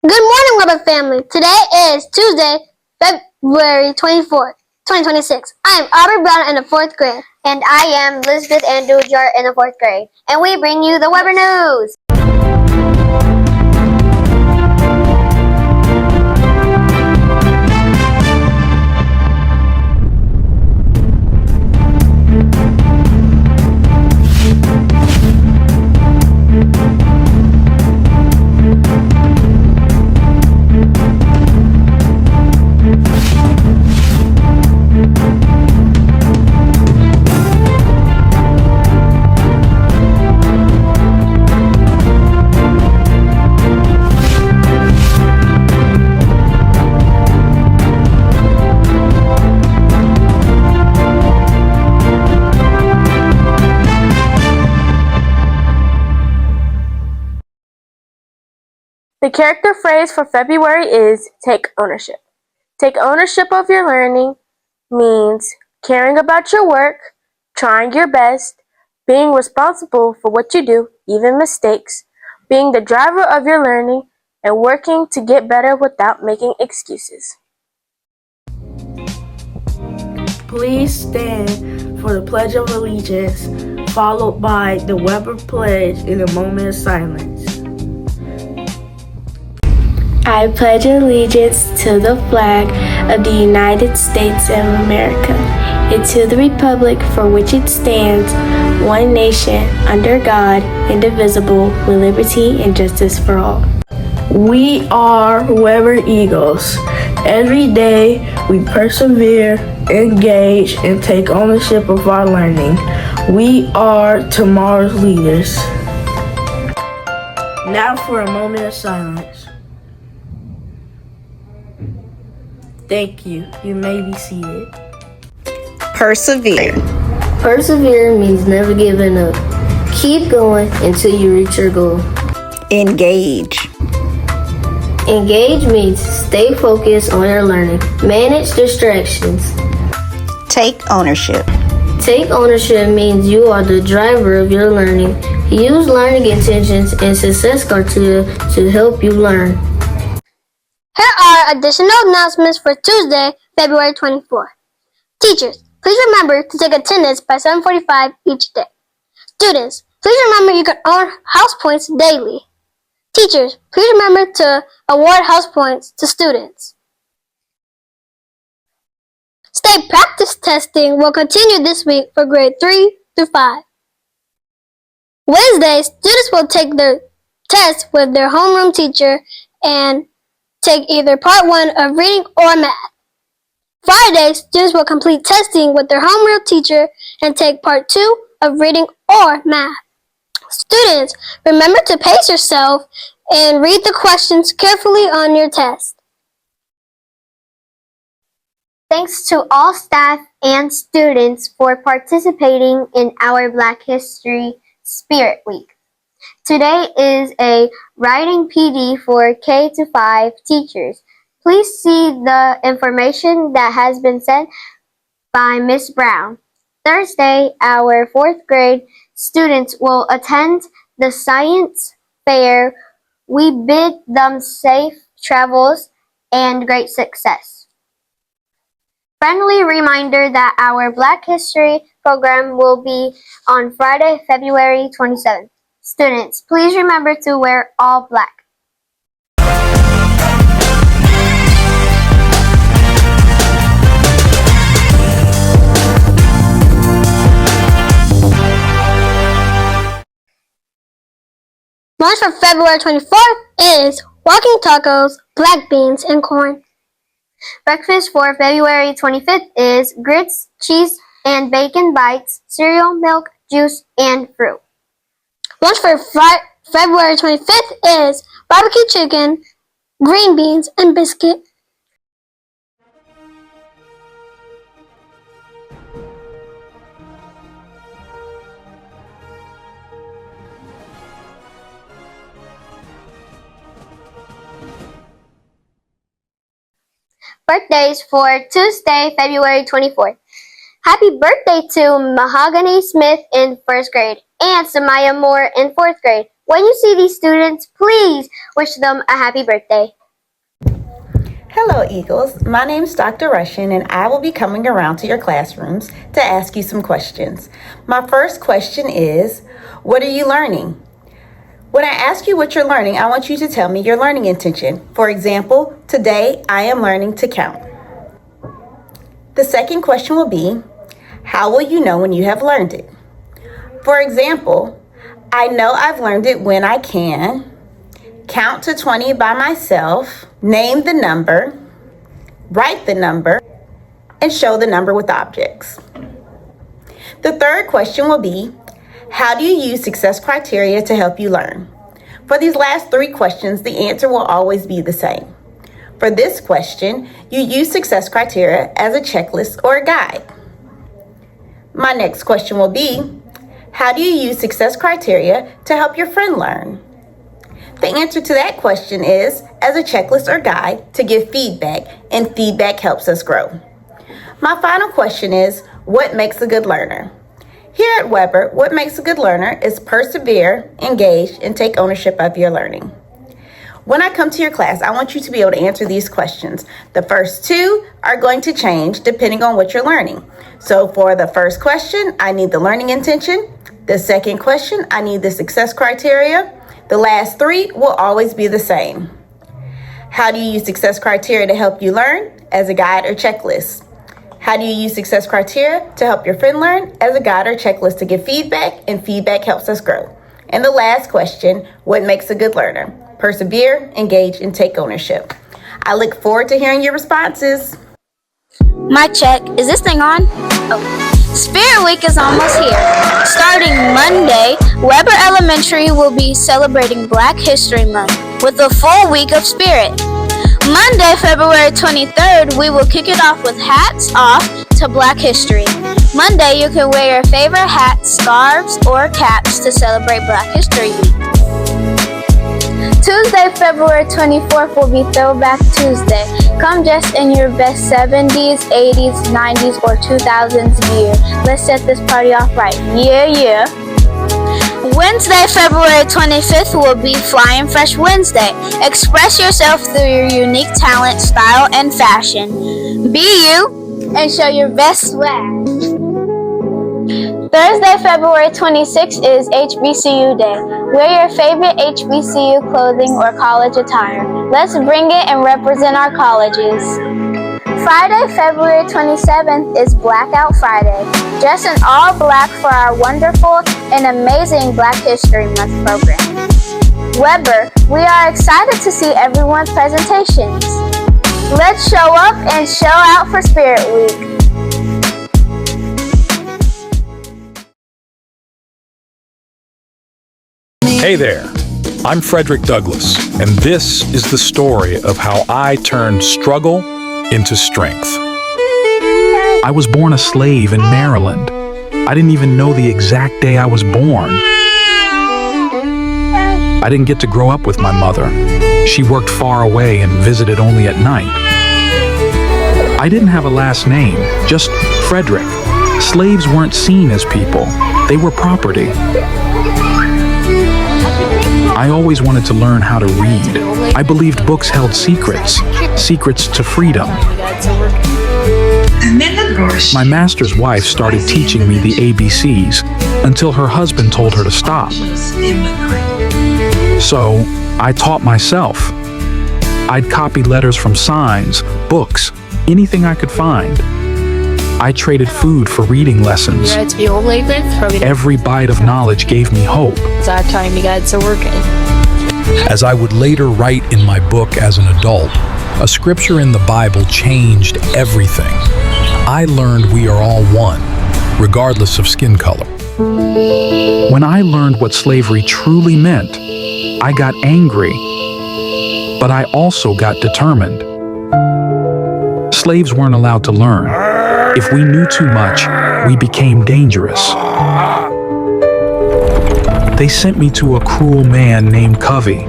Good morning, Weber family. Today is Tuesday, February 24th, 2026. I am Aubrey Brown in the 4th grade. And I am Elizabeth Andujar in the 4th grade. And we bring you the Weber News. The character phrase for February is take ownership. Take ownership of your learning means caring about your work, trying your best, being responsible for what you do, even mistakes, being the driver of your learning, and working to get better without making excuses. Please stand for the Pledge of Allegiance, followed by the Weber Pledge in a moment of silence. I pledge allegiance to the flag of the United States of America and to the republic for which it stands, one nation, under God, indivisible, with liberty and justice for all. We are Weber Eagles. Every day we persevere, engage, and take ownership of our learning. We are tomorrow's leaders. Now for a moment of silence. Thank you. You may be seated. Persevere. Persevere means never giving up. Keep going until you reach your goal. Engage. Engage means stay focused on your learning. Manage distractions. Take ownership. Take ownership means you are the driver of your learning. Use learning intentions and success criteria to help you learn. Here are additional announcements for Tuesday, February 24th. Teachers, please remember to take attendance by 7:45 each day. Students, please remember you can earn house points daily. Teachers, please remember to award house points to students. State practice testing will continue this week for grade 3 through 5. Wednesday, students will take their test with their homeroom teacher and take either part 1 of reading or math. Friday, students will complete testing with their homeroom teacher and take part 2 of reading or math. Students, remember to pace yourself and read the questions carefully on your test. Thanks to all staff and students for participating in our Black History Spirit Week. Today is a writing PD for K-5 teachers. Please see the information that has been sent by Ms. Brown. Thursday, our 4th grade students will attend the science fair. We bid them safe travels and great success. Friendly reminder that our Black History program will be on Friday, February 27th. Students, please remember to wear all black. Lunch for February 24th is walking tacos, black beans, and corn. Breakfast for February 25th is grits, cheese, and bacon bites, cereal, milk, juice, and fruit. Lunch for February 25th is barbecue chicken, green beans, and biscuit. Birthdays for Tuesday, February 24th. Happy birthday to Mahogany Smith in 1st grade and Samaya Moore in 4th grade. When you see these students, please wish them a happy birthday. Hello, Eagles. My name is Dr. Russian, and I will be coming around to your classrooms to ask you some questions. My first question is, what are you learning? When I ask you what you're learning, I want you to tell me your learning intention. For example, today I am learning to count. The second question will be, how will you know when you have learned it? For example, I know I've learned it when I can count to 20 by myself, name the number, write the number, and show the number with objects. The third question will be, how do you use success criteria to help you learn? For these last three questions, the answer will always be the same. For this question, you use success criteria as a checklist or a guide. My next question will be, how do you use success criteria to help your friend learn? The answer to that question is as a checklist or guide to give feedback, and feedback helps us grow. My final question is, what makes a good learner? Here at Weber, what makes a good learner is persevere, engage, and take ownership of your learning. When I come to your class, I want you to be able to answer these questions. The first two are going to change depending on what you're learning. So for the first question, I need the learning intention. The second question, I need the success criteria. The last three will always be the same. How do you use success criteria to help you learn? As a guide or checklist. How do you use success criteria to help your friend learn? As a guide or checklist to give feedback, and feedback helps us grow. And the last question, what makes a good learner? Persevere, engage, and take ownership. I look forward to hearing your responses. Mic check. Is this thing on? Oh. Spirit Week is almost here. Starting Monday, Weber Elementary will be celebrating Black History Month with a full week of Spirit. Monday, February 23rd, we will kick it off with Hats Off to Black History. Monday, you can wear your favorite hats, scarves, or caps to celebrate Black History Week. Tuesday, February 24th will be Throwback Tuesday. Come dressed in your best 70s, 80s, 90s, or 2000s gear. Let's set this party off right. Yeah. Wednesday, February 25th will be Flying Fresh Wednesday. Express yourself through your unique talent, style, and fashion. Be you and show your best swag. Thursday, February 26th is HBCU Day. Wear your favorite HBCU clothing or college attire. Let's bring it and represent our colleges. Friday, February 27th is Blackout Friday. Dress in all black for our wonderful and amazing Black History Month program. Weber, we are excited to see everyone's presentations. Let's show up and show out for Spirit Week. Hey there, I'm Frederick Douglass, and this is the story of how I turned struggle into strength. I was born a slave in Maryland. I didn't even know the exact day I was born. I didn't get to grow up with my mother. She worked far away and visited only at night. I didn't have a last name, just Frederick. Slaves weren't seen as people, they were property. I always wanted to learn how to read. I believed books held secrets to freedom. My master's wife started teaching me the ABCs until her husband told her to stop. So I taught myself. I'd copy letters from signs, books, anything I could find. I traded food for reading lessons. Every bite of knowledge gave me hope. As I would later write in my book as an adult, a scripture in the Bible changed everything. I learned we are all one, regardless of skin color. When I learned what slavery truly meant, I got angry, but I also got determined. Slaves weren't allowed to learn. If we knew too much, we became dangerous. They sent me to a cruel man named Covey.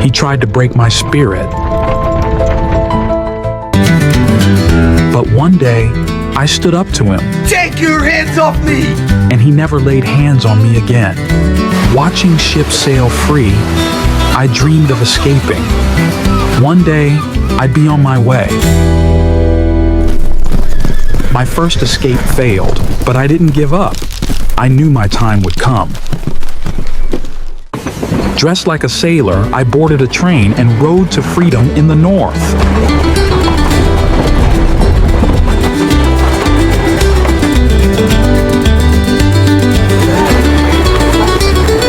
He tried to break my spirit. But one day, I stood up to him. Take your hands off me! And he never laid hands on me again. Watching ships sail free, I dreamed of escaping. One day, I'd be on my way. My first escape failed, but I didn't give up. I knew my time would come. Dressed like a sailor, I boarded a train and rode to freedom in the north.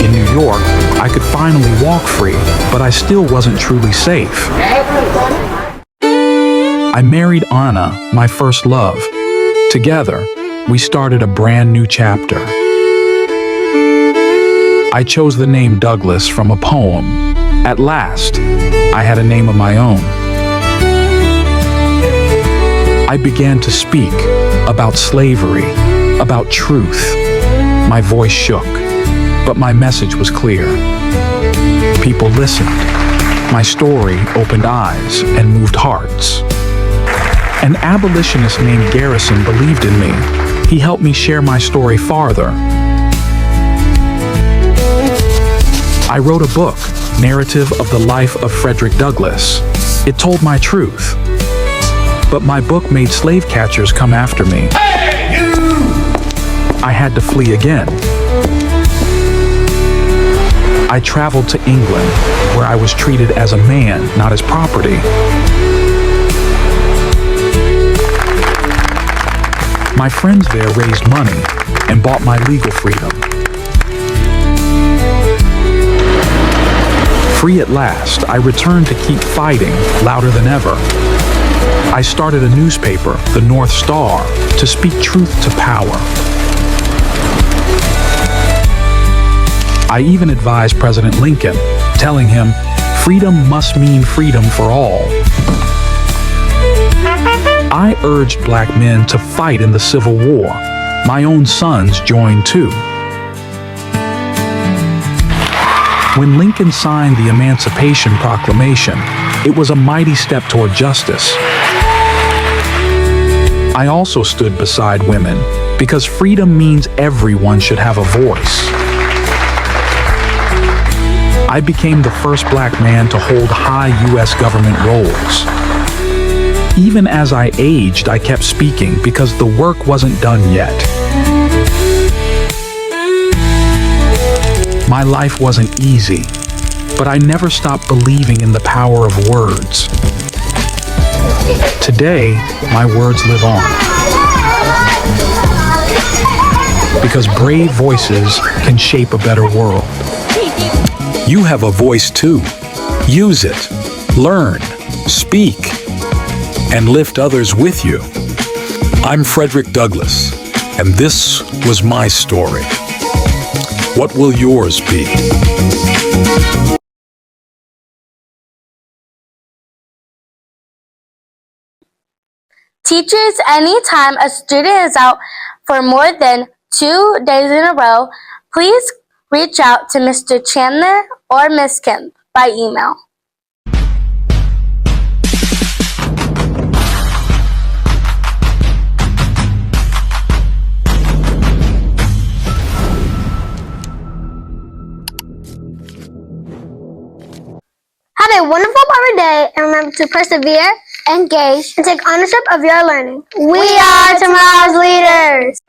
In New York, I could finally walk free, but I still wasn't truly safe. I married Anna, my first love. Together, we started a brand new chapter. I chose the name Douglas from a poem. At last, I had a name of my own. I began to speak about slavery, about truth. My voice shook, but my message was clear. People listened. My story opened eyes and moved hearts. An abolitionist named Garrison believed in me. He helped me share my story farther. I wrote a book, Narrative of the Life of Frederick Douglass. It told my truth. But my book made slave catchers come after me. Hey, you! I had to flee again. I traveled to England, where I was treated as a man, not as property. My friends there raised money and bought my legal freedom. Free at last, I returned to keep fighting, louder than ever. I started a newspaper, the North Star, to speak truth to power. I even advised President Lincoln, telling him, freedom must mean freedom for all. I urged black men to fight in the Civil War. My own sons joined too. When Lincoln signed the Emancipation Proclamation, it was a mighty step toward justice. I also stood beside women because freedom means everyone should have a voice. I became the first black man to hold high U.S. government roles. Even as I aged, I kept speaking because the work wasn't done yet. My life wasn't easy, but I never stopped believing in the power of words. Today, my words live on. Because brave voices can shape a better world. You have a voice too. Use it. Learn. Speak. And lift others with you. I'm Frederick Douglass, and this was my story. What will yours be? Teachers, anytime a student is out for more than 2 days in a row, please reach out to Mr. Chandler or Ms. Kemp by email. Have a wonderful Power Day and remember to persevere, engage, and take ownership of your learning. We are tomorrow's leaders.